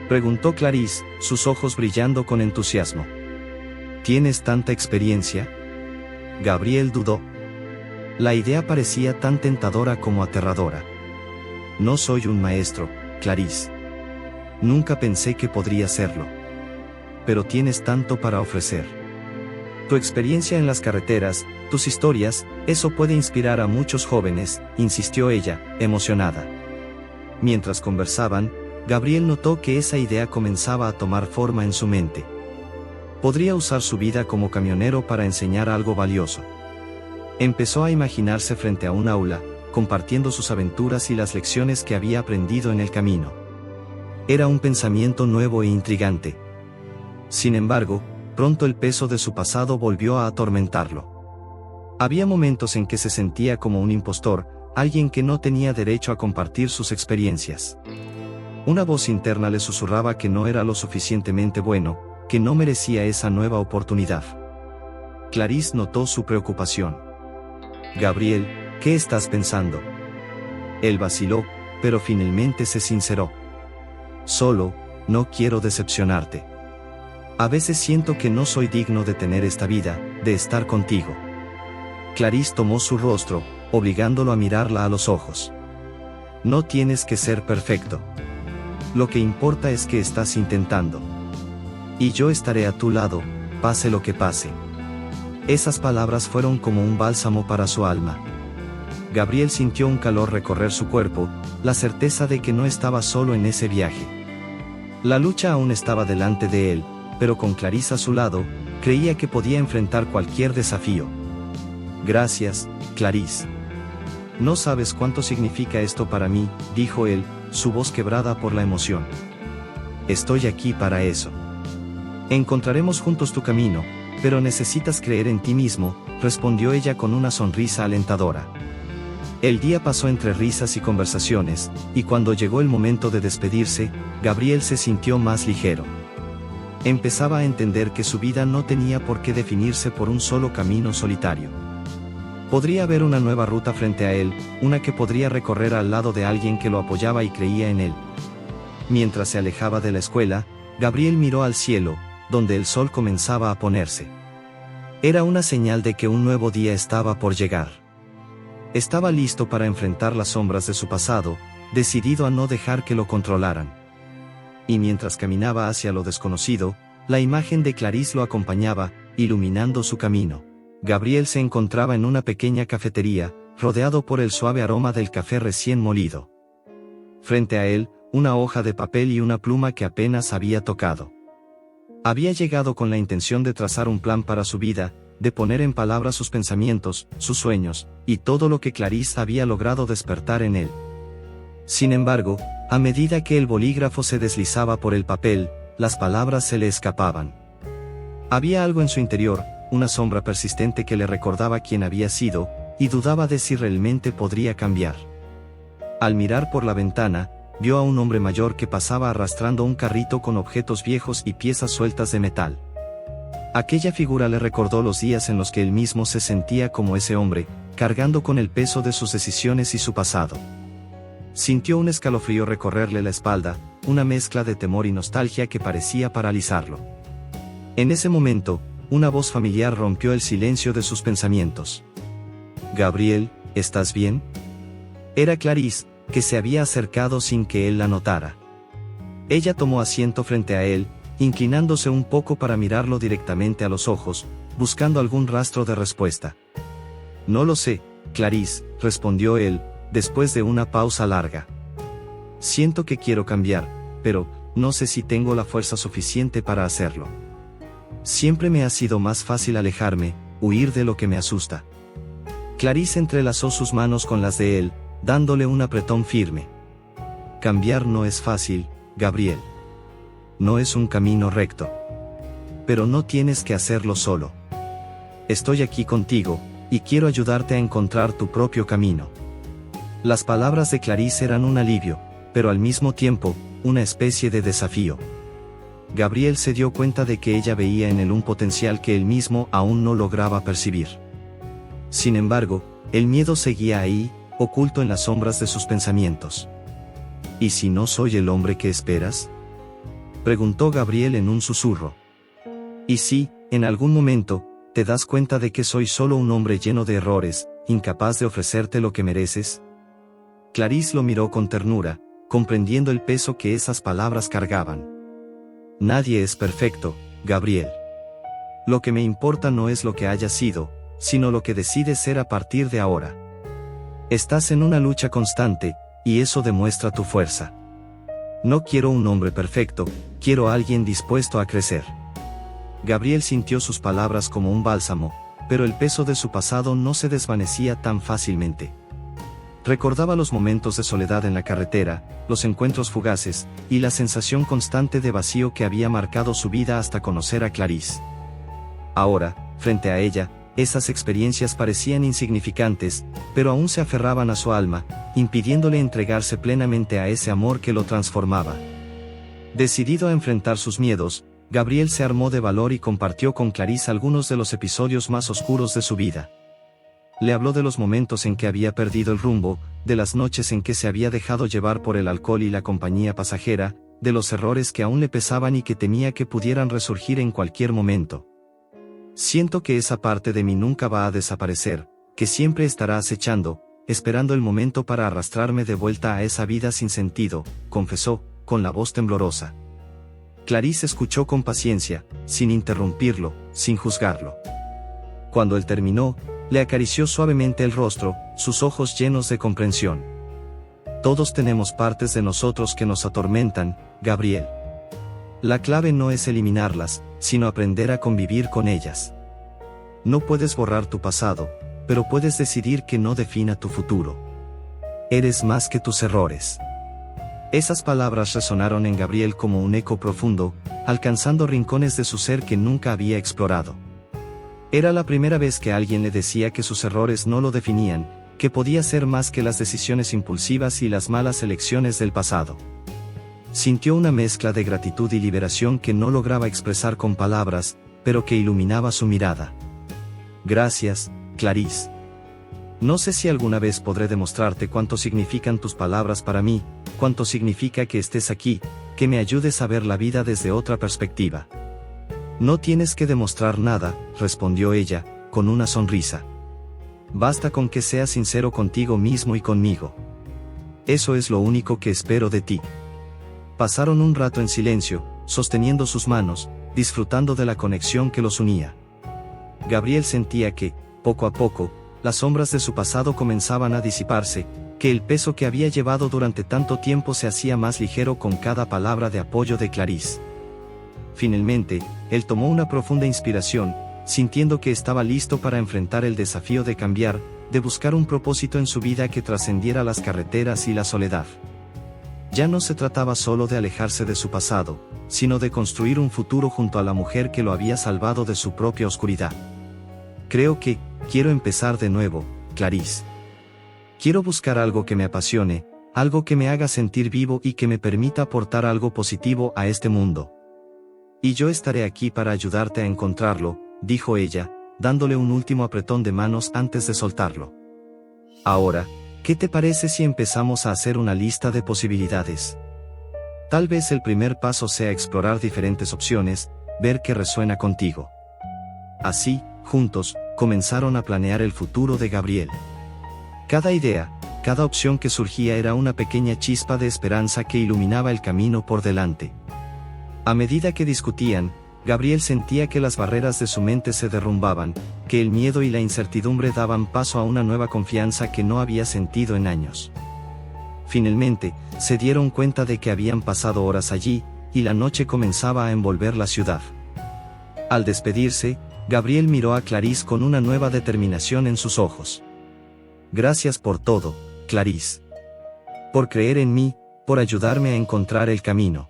preguntó Clarice, sus ojos brillando con entusiasmo. ¿Tienes tanta experiencia?, Gabriel dudó. La idea parecía tan tentadora como aterradora. «No soy un maestro, Clarice. Nunca pensé que podría serlo. Pero tienes tanto para ofrecer. Tu experiencia en las carreteras, tus historias, eso puede inspirar a muchos jóvenes», insistió ella, emocionada. Mientras conversaban, Gabriel notó que esa idea comenzaba a tomar forma en su mente. Podría usar su vida como camionero para enseñar algo valioso. Empezó a imaginarse frente a un aula, compartiendo sus aventuras y las lecciones que había aprendido en el camino. Era un pensamiento nuevo e intrigante. Sin embargo, pronto el peso de su pasado volvió a atormentarlo. Había momentos en que se sentía como un impostor, alguien que no tenía derecho a compartir sus experiencias. Una voz interna le susurraba que no era lo suficientemente bueno, que no merecía esa nueva oportunidad. Clarice notó su preocupación. «Gabriel, ¿qué estás pensando?» Él vaciló, pero finalmente se sinceró. «Solo, no quiero decepcionarte. A veces siento que no soy digno de tener esta vida, de estar contigo». Clarice tomó su rostro, obligándolo a mirarla a los ojos. «No tienes que ser perfecto. Lo que importa es que estás intentando. Y yo estaré a tu lado, pase lo que pase». Esas palabras fueron como un bálsamo para su alma. Gabriel sintió un calor recorrer su cuerpo, la certeza de que no estaba solo en ese viaje. La lucha aún estaba delante de él, pero con Clarice a su lado, creía que podía enfrentar cualquier desafío. «Gracias, Clarice. No sabes cuánto significa esto para mí», dijo él, su voz quebrada por la emoción. «Estoy aquí para eso. Encontraremos juntos tu camino, pero necesitas creer en ti mismo», respondió ella con una sonrisa alentadora. El día pasó entre risas y conversaciones, y cuando llegó el momento de despedirse, Gabriel se sintió más ligero. Empezaba a entender que su vida no tenía por qué definirse por un solo camino solitario. Podría haber una nueva ruta frente a él, una que podría recorrer al lado de alguien que lo apoyaba y creía en él. Mientras se alejaba de la escuela, Gabriel miró al cielo, donde el sol comenzaba a ponerse. Era una señal de que un nuevo día estaba por llegar. Estaba listo para enfrentar las sombras de su pasado, decidido a no dejar que lo controlaran. Y mientras caminaba hacia lo desconocido, la imagen de Clarice lo acompañaba, iluminando su camino. Gabriel se encontraba en una pequeña cafetería, rodeado por el suave aroma del café recién molido. Frente a él, una hoja de papel y una pluma que apenas había tocado. Había llegado con la intención de trazar un plan para su vida, de poner en palabras sus pensamientos, sus sueños, y todo lo que Clarice había logrado despertar en él. Sin embargo, a medida que el bolígrafo se deslizaba por el papel, las palabras se le escapaban. Había algo en su interior, una sombra persistente que le recordaba quién había sido, y dudaba de si realmente podría cambiar. Al mirar por la ventana, vio a un hombre mayor que pasaba arrastrando un carrito con objetos viejos y piezas sueltas de metal. Aquella figura le recordó los días en los que él mismo se sentía como ese hombre, cargando con el peso de sus decisiones y su pasado. Sintió un escalofrío recorrerle la espalda, una mezcla de temor y nostalgia que parecía paralizarlo. En ese momento, una voz familiar rompió el silencio de sus pensamientos. «Gabriel, ¿estás bien?» Era Clarice, que se había acercado sin que él la notara. Ella tomó asiento frente a él, inclinándose un poco para mirarlo directamente a los ojos, buscando algún rastro de respuesta. «No lo sé, Clarice», respondió él, después de una pausa larga. «Siento que quiero cambiar, pero no sé si tengo la fuerza suficiente para hacerlo. Siempre me ha sido más fácil alejarme, huir de lo que me asusta». Clarice entrelazó sus manos con las de él, dándole un apretón firme. «Cambiar no es fácil, Gabriel. No es un camino recto. Pero no tienes que hacerlo solo. Estoy aquí contigo, y quiero ayudarte a encontrar tu propio camino». Las palabras de Clarice eran un alivio, pero al mismo tiempo, una especie de desafío. Gabriel se dio cuenta de que ella veía en él un potencial que él mismo aún no lograba percibir. Sin embargo, el miedo seguía ahí, oculto en las sombras de sus pensamientos. «¿Y si no soy el hombre que esperas?», preguntó Gabriel en un susurro. «¿Y si, en algún momento, te das cuenta de que soy solo un hombre lleno de errores, incapaz de ofrecerte lo que mereces?» Clarice lo miró con ternura, comprendiendo el peso que esas palabras cargaban. «Nadie es perfecto, Gabriel. Lo que me importa no es lo que haya sido, sino lo que decides ser a partir de ahora. Estás en una lucha constante, y eso demuestra tu fuerza. No quiero un hombre perfecto, quiero a alguien dispuesto a crecer». Gabriel sintió sus palabras como un bálsamo, pero el peso de su pasado no se desvanecía tan fácilmente. Recordaba los momentos de soledad en la carretera, los encuentros fugaces, y la sensación constante de vacío que había marcado su vida hasta conocer a Clarice. Ahora, frente a ella, esas experiencias parecían insignificantes, pero aún se aferraban a su alma, impidiéndole entregarse plenamente a ese amor que lo transformaba. Decidido a enfrentar sus miedos, Gabriel se armó de valor y compartió con Clarice algunos de los episodios más oscuros de su vida. Le habló de los momentos en que había perdido el rumbo, de las noches en que se había dejado llevar por el alcohol y la compañía pasajera, de los errores que aún le pesaban y que temía que pudieran resurgir en cualquier momento. Siento que esa parte de mí nunca va a desaparecer, que siempre estará acechando, esperando el momento para arrastrarme de vuelta a esa vida sin sentido, confesó, con la voz temblorosa. Clarice escuchó con paciencia, sin interrumpirlo, sin juzgarlo. Cuando él terminó, le acarició suavemente el rostro, sus ojos llenos de comprensión. Todos tenemos partes de nosotros que nos atormentan, Gabriel. La clave no es eliminarlas, sino aprender a convivir con ellas. No puedes borrar tu pasado, pero puedes decidir que no defina tu futuro. Eres más que tus errores. Esas palabras resonaron en Gabriel como un eco profundo, alcanzando rincones de su ser que nunca había explorado. Era la primera vez que alguien le decía que sus errores no lo definían, que podía ser más que las decisiones impulsivas y las malas elecciones del pasado. Sintió una mezcla de gratitud y liberación que no lograba expresar con palabras, pero que iluminaba su mirada. Gracias, Clarice. No sé si alguna vez podré demostrarte cuánto significan tus palabras para mí, cuánto significa que estés aquí, que me ayudes a ver la vida desde otra perspectiva. No tienes que demostrar nada, respondió ella, con una sonrisa. Basta con que seas sincero contigo mismo y conmigo. Eso es lo único que espero de ti. Pasaron un rato en silencio, sosteniendo sus manos, disfrutando de la conexión que los unía. Gabriel sentía que, poco a poco, las sombras de su pasado comenzaban a disiparse, que el peso que había llevado durante tanto tiempo se hacía más ligero con cada palabra de apoyo de Clarice. Finalmente, él tomó una profunda inspiración, sintiendo que estaba listo para enfrentar el desafío de cambiar, de buscar un propósito en su vida que trascendiera las carreteras y la soledad. Ya no se trataba solo de alejarse de su pasado, sino de construir un futuro junto a la mujer que lo había salvado de su propia oscuridad. Creo que, quiero empezar de nuevo, Clarice. Quiero buscar algo que me apasione, algo que me haga sentir vivo y que me permita aportar algo positivo a este mundo. Y yo estaré aquí para ayudarte a encontrarlo, dijo ella, dándole un último apretón de manos antes de soltarlo. Ahora, ¿qué te parece si empezamos a hacer una lista de posibilidades? Tal vez el primer paso sea explorar diferentes opciones, ver qué resuena contigo. Así, juntos, comenzaron a planear el futuro de Gabriel. Cada idea, cada opción que surgía era una pequeña chispa de esperanza que iluminaba el camino por delante. A medida que discutían, Gabriel sentía que las barreras de su mente se derrumbaban, que el miedo y la incertidumbre daban paso a una nueva confianza que no había sentido en años. Finalmente, se dieron cuenta de que habían pasado horas allí, y la noche comenzaba a envolver la ciudad. Al despedirse, Gabriel miró a Clarice con una nueva determinación en sus ojos. Gracias por todo, Clarice. Por creer en mí, por ayudarme a encontrar el camino.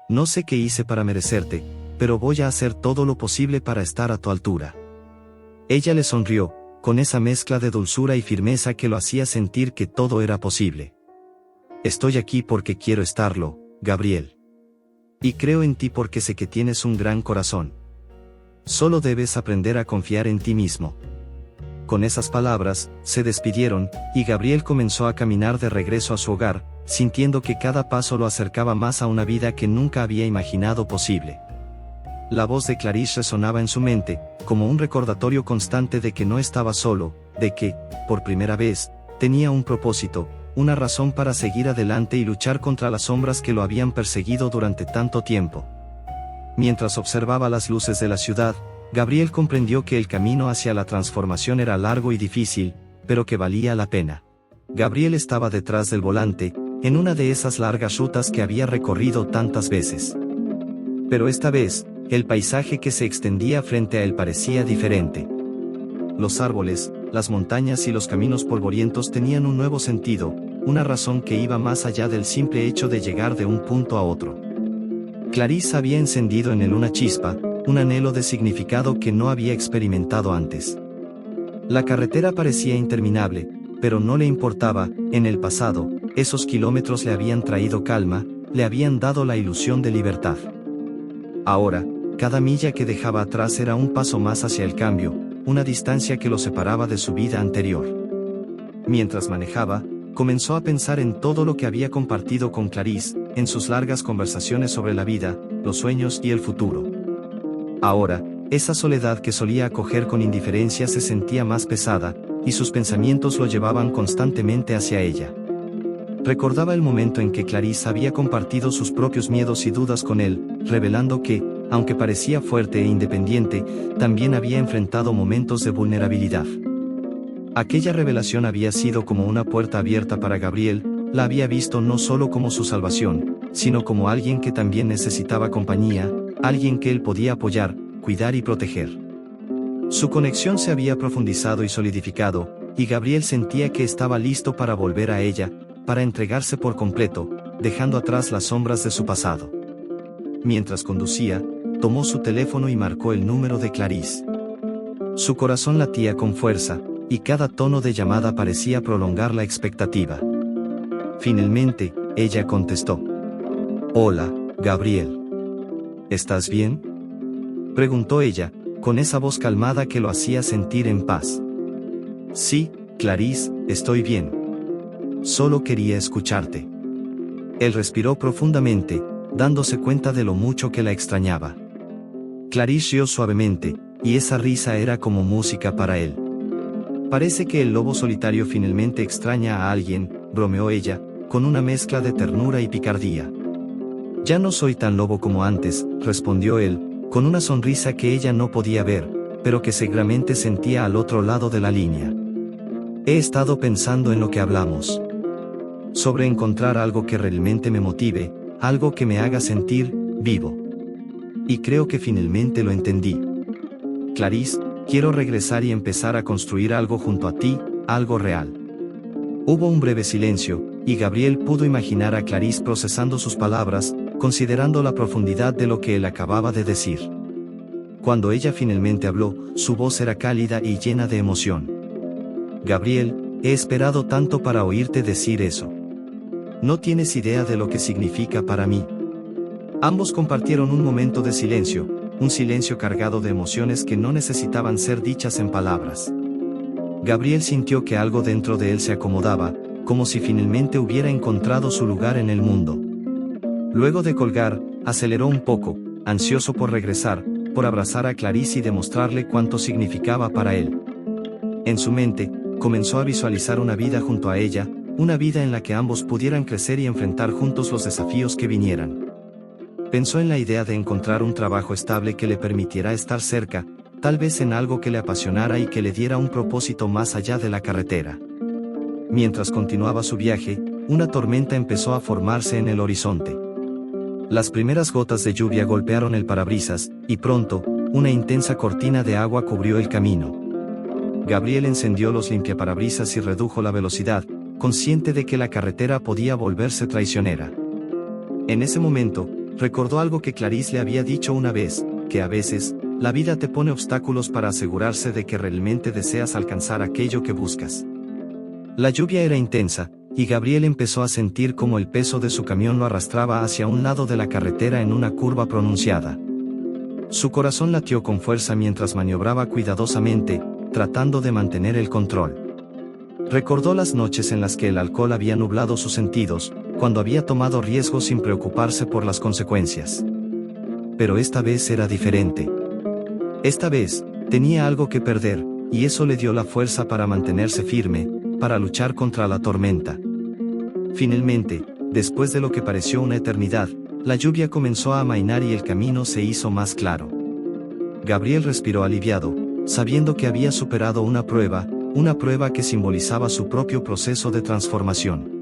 No sé qué hice para merecerte, pero voy a hacer todo lo posible para estar a tu altura. Ella le sonrió, con esa mezcla de dulzura y firmeza que lo hacía sentir que todo era posible. Estoy aquí porque quiero estarlo, Gabriel. Y creo en ti porque sé que tienes un gran corazón. Solo debes aprender a confiar en ti mismo. Con esas palabras, se despidieron, y Gabriel comenzó a caminar de regreso a su hogar, sintiendo que cada paso lo acercaba más a una vida que nunca había imaginado posible. La voz de Clarice resonaba en su mente, como un recordatorio constante de que no estaba solo, de que, por primera vez, tenía un propósito, una razón para seguir adelante y luchar contra las sombras que lo habían perseguido durante tanto tiempo. Mientras observaba las luces de la ciudad, Gabriel comprendió que el camino hacia la transformación era largo y difícil, pero que valía la pena. Gabriel estaba detrás del volante, en una de esas largas rutas que había recorrido tantas veces. Pero esta vez, el paisaje que se extendía frente a él parecía diferente. Los árboles, las montañas y los caminos polvorientos tenían un nuevo sentido, una razón que iba más allá del simple hecho de llegar de un punto a otro. Clarice había encendido en él una chispa, un anhelo de significado que no había experimentado antes. La carretera parecía interminable, pero no le importaba. En el pasado, esos kilómetros le habían traído calma, le habían dado la ilusión de libertad. Ahora, cada milla que dejaba atrás era un paso más hacia el cambio, una distancia que lo separaba de su vida anterior. Mientras manejaba, comenzó a pensar en todo lo que había compartido con Clarice, en sus largas conversaciones sobre la vida, los sueños y el futuro. Ahora, esa soledad que solía acoger con indiferencia se sentía más pesada, y sus pensamientos lo llevaban constantemente hacia ella. Recordaba el momento en que Clarice había compartido sus propios miedos y dudas con él, revelando que, aunque parecía fuerte e independiente, también había enfrentado momentos de vulnerabilidad. Aquella revelación había sido como una puerta abierta para Gabriel, la había visto no solo como su salvación, sino como alguien que también necesitaba compañía, alguien que él podía apoyar, cuidar y proteger. Su conexión se había profundizado y solidificado, y Gabriel sentía que estaba listo para volver a ella, para entregarse por completo, dejando atrás las sombras de su pasado. Mientras conducía, tomó su teléfono y marcó el número de Clarice. Su corazón latía con fuerza, y cada tono de llamada parecía prolongar la expectativa. Finalmente, ella contestó. «Hola, Gabriel. ¿Estás bien?», preguntó ella, con esa voz calmada que lo hacía sentir en paz. «Sí, Clarice, estoy bien. Solo quería escucharte». Él respiró profundamente, dándose cuenta de lo mucho que la extrañaba. Clarice rió suavemente, y esa risa era como música para él. «Parece que el lobo solitario finalmente extraña a alguien», bromeó ella, con una mezcla de ternura y picardía. «Ya no soy tan lobo como antes», respondió él, con una sonrisa que ella no podía ver, pero que seguramente sentía al otro lado de la línea. «He estado pensando en lo que hablamos. Sobre encontrar algo que realmente me motive, algo que me haga sentir vivo. Y creo que finalmente lo entendí. Clarice, quiero regresar y empezar a construir algo junto a ti, algo real». Hubo un breve silencio, y Gabriel pudo imaginar a Clarice procesando sus palabras, considerando la profundidad de lo que él acababa de decir. Cuando ella finalmente habló, su voz era cálida y llena de emoción. «Gabriel, he esperado tanto para oírte decir eso. No tienes idea de lo que significa para mí». Ambos compartieron un momento de silencio, un silencio cargado de emociones que no necesitaban ser dichas en palabras. Gabriel sintió que algo dentro de él se acomodaba, como si finalmente hubiera encontrado su lugar en el mundo. Luego de colgar, aceleró un poco, ansioso por regresar, por abrazar a Clarice y demostrarle cuánto significaba para él. En su mente, comenzó a visualizar una vida junto a ella, una vida en la que ambos pudieran crecer y enfrentar juntos los desafíos que vinieran. Pensó en la idea de encontrar un trabajo estable que le permitiera estar cerca, tal vez en algo que le apasionara y que le diera un propósito más allá de la carretera. Mientras continuaba su viaje, una tormenta empezó a formarse en el horizonte. Las primeras gotas de lluvia golpearon el parabrisas, y pronto, una intensa cortina de agua cubrió el camino. Gabriel encendió los limpiaparabrisas y redujo la velocidad, consciente de que la carretera podía volverse traicionera. En ese momento, recordó algo que Clarice le había dicho una vez, que a veces, la vida te pone obstáculos para asegurarse de que realmente deseas alcanzar aquello que buscas. La lluvia era intensa, y Gabriel empezó a sentir cómo el peso de su camión lo arrastraba hacia un lado de la carretera en una curva pronunciada. Su corazón latió con fuerza mientras maniobraba cuidadosamente, tratando de mantener el control. Recordó las noches en las que el alcohol había nublado sus sentidos, cuando había tomado riesgos sin preocuparse por las consecuencias. Pero esta vez era diferente. Esta vez, tenía algo que perder, y eso le dio la fuerza para mantenerse firme, para luchar contra la tormenta. Finalmente, después de lo que pareció una eternidad, la lluvia comenzó a amainar y el camino se hizo más claro. Gabriel respiró aliviado, sabiendo que había superado una prueba que simbolizaba su propio proceso de transformación.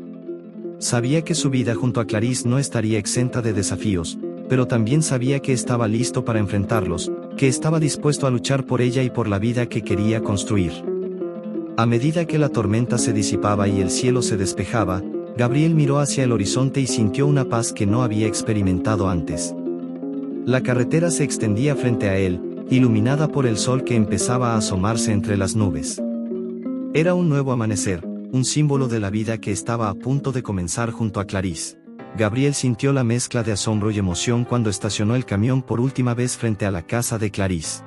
Sabía que su vida junto a Clarice no estaría exenta de desafíos, pero también sabía que estaba listo para enfrentarlos, que estaba dispuesto a luchar por ella y por la vida que quería construir. A medida que la tormenta se disipaba y el cielo se despejaba, Gabriel miró hacia el horizonte y sintió una paz que no había experimentado antes. La carretera se extendía frente a él, iluminada por el sol que empezaba a asomarse entre las nubes. Era un nuevo amanecer, un símbolo de la vida que estaba a punto de comenzar junto a Clarice. Gabriel sintió la mezcla de asombro y emoción cuando estacionó el camión por última vez frente a la casa de Clarice.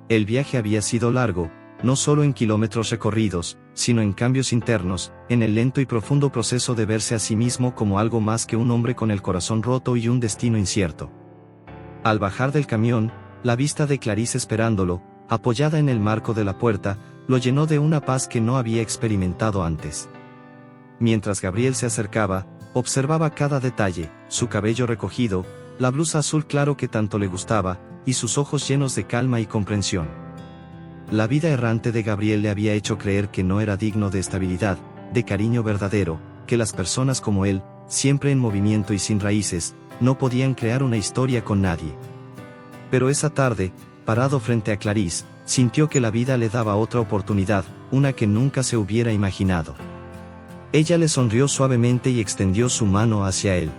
El viaje había sido largo, no solo en kilómetros recorridos, sino en cambios internos, en el lento y profundo proceso de verse a sí mismo como algo más que un hombre con el corazón roto y un destino incierto. Al bajar del camión, la vista de Clarice esperándolo, apoyada en el marco de la puerta, lo llenó de una paz que no había experimentado antes. Mientras Gabriel se acercaba, observaba cada detalle, su cabello recogido, la blusa azul claro que tanto le gustaba, y sus ojos llenos de calma y comprensión. La vida errante de Gabriel le había hecho creer que no era digno de estabilidad, de cariño verdadero, que las personas como él, siempre en movimiento y sin raíces, no podían crear una historia con nadie. Pero esa tarde, parado frente a Clarice, sintió que la vida le daba otra oportunidad, una que nunca se hubiera imaginado. Ella le sonrió suavemente y extendió su mano hacia él.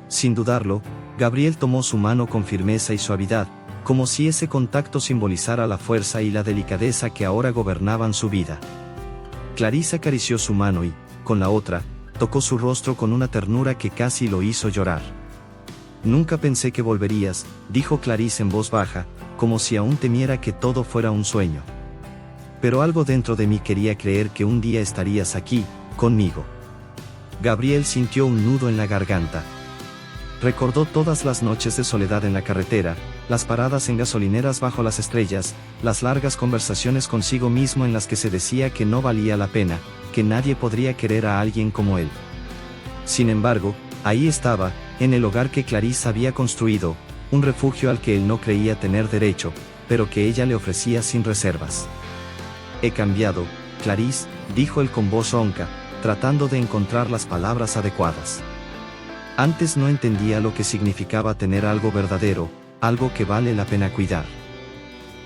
Sin dudarlo, Gabriel tomó su mano con firmeza y suavidad, como si ese contacto simbolizara la fuerza y la delicadeza que ahora gobernaban su vida. Clarice acarició su mano y, con la otra, tocó su rostro con una ternura que casi lo hizo llorar. «Nunca pensé que volverías», dijo Clarice en voz baja, como si aún temiera que todo fuera un sueño. «Pero algo dentro de mí quería creer que un día estarías aquí, conmigo». Gabriel sintió un nudo en la garganta. Recordó todas las noches de soledad en la carretera, las paradas en gasolineras bajo las estrellas, las largas conversaciones consigo mismo en las que se decía que no valía la pena, que nadie podría querer a alguien como él. Sin embargo, ahí estaba, en el hogar que Clarice había construido, un refugio al que él no creía tener derecho, pero que ella le ofrecía sin reservas. «He cambiado, Clarice», dijo él con voz ronca, tratando de encontrar las palabras adecuadas. Antes no entendía lo que significaba tener algo verdadero, algo que vale la pena cuidar.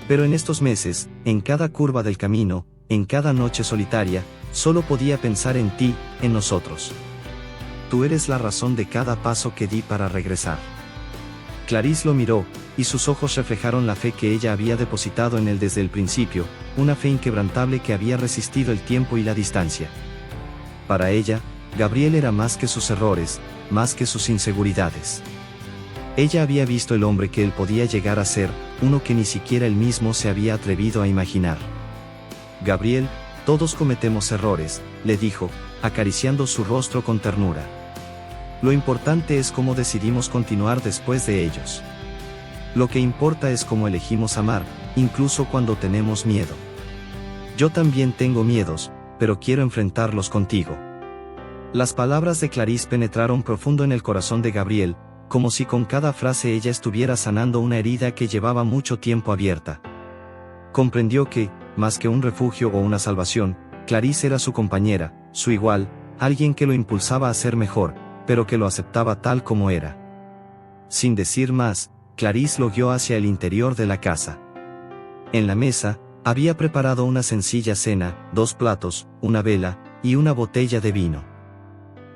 Pero en estos meses, en cada curva del camino, en cada noche solitaria, solo podía pensar en ti, en nosotros. Tú eres la razón de cada paso que di para regresar. Clarice lo miró, y sus ojos reflejaron la fe que ella había depositado en él desde el principio, una fe inquebrantable que había resistido el tiempo y la distancia. Para ella, Gabriel era más que sus errores, más que sus inseguridades. Ella había visto el hombre que él podía llegar a ser, uno que ni siquiera él mismo se había atrevido a imaginar. «Gabriel, todos cometemos errores», le dijo, acariciando su rostro con ternura. «Lo importante es cómo decidimos continuar después de ellos. Lo que importa es cómo elegimos amar, incluso cuando tenemos miedo. Yo también tengo miedos, pero quiero enfrentarlos contigo». Las palabras de Clarice penetraron profundo en el corazón de Gabriel, como si con cada frase ella estuviera sanando una herida que llevaba mucho tiempo abierta. Comprendió que, más que un refugio o una salvación, Clarice era su compañera, su igual, alguien que lo impulsaba a ser mejor, pero que lo aceptaba tal como era. Sin decir más, Clarice lo guió hacia el interior de la casa. En la mesa, había preparado una sencilla cena, 2 platos, una vela, y una botella de vino.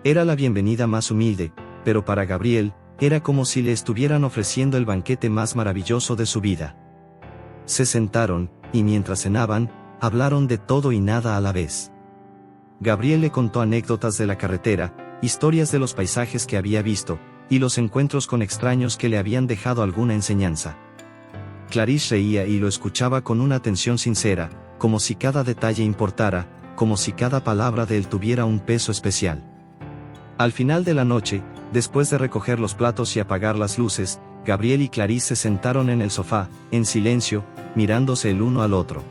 Era la bienvenida más humilde, pero para Gabriel, era como si le estuvieran ofreciendo el banquete más maravilloso de su vida. Se sentaron, y mientras cenaban, hablaron de todo y nada a la vez. Gabriel le contó anécdotas de la carretera, historias de los paisajes que había visto, y los encuentros con extraños que le habían dejado alguna enseñanza. Clarice reía y lo escuchaba con una atención sincera, como si cada detalle importara, como si cada palabra de él tuviera un peso especial. Al final de la noche, después de recoger los platos y apagar las luces, Gabriel y Clarice se sentaron en el sofá, en silencio, mirándose el uno al otro.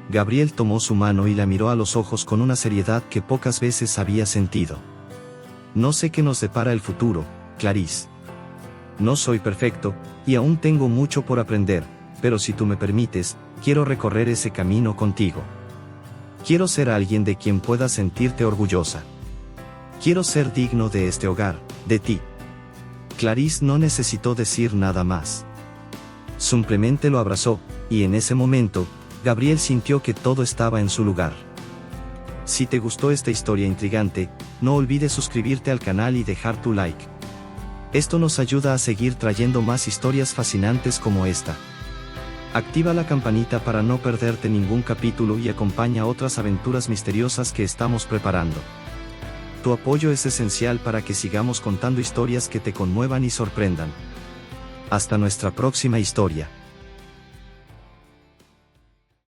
Gabriel tomó su mano y la miró a los ojos con una seriedad que pocas veces había sentido. «No sé qué nos depara el futuro, Clarice. No soy perfecto, y aún tengo mucho por aprender, pero si tú me permites, quiero recorrer ese camino contigo. Quiero ser alguien de quien puedas sentirte orgullosa. Quiero ser digno de este hogar, de ti». Clarice no necesitó decir nada más. Simplemente lo abrazó, y en ese momento, Gabriel sintió que todo estaba en su lugar. Si te gustó esta historia intrigante, no olvides suscribirte al canal y dejar tu like. Esto nos ayuda a seguir trayendo más historias fascinantes como esta. Activa la campanita para no perderte ningún capítulo y acompaña otras aventuras misteriosas que estamos preparando. Tu apoyo es esencial para que sigamos contando historias que te conmuevan y sorprendan. Hasta nuestra próxima historia.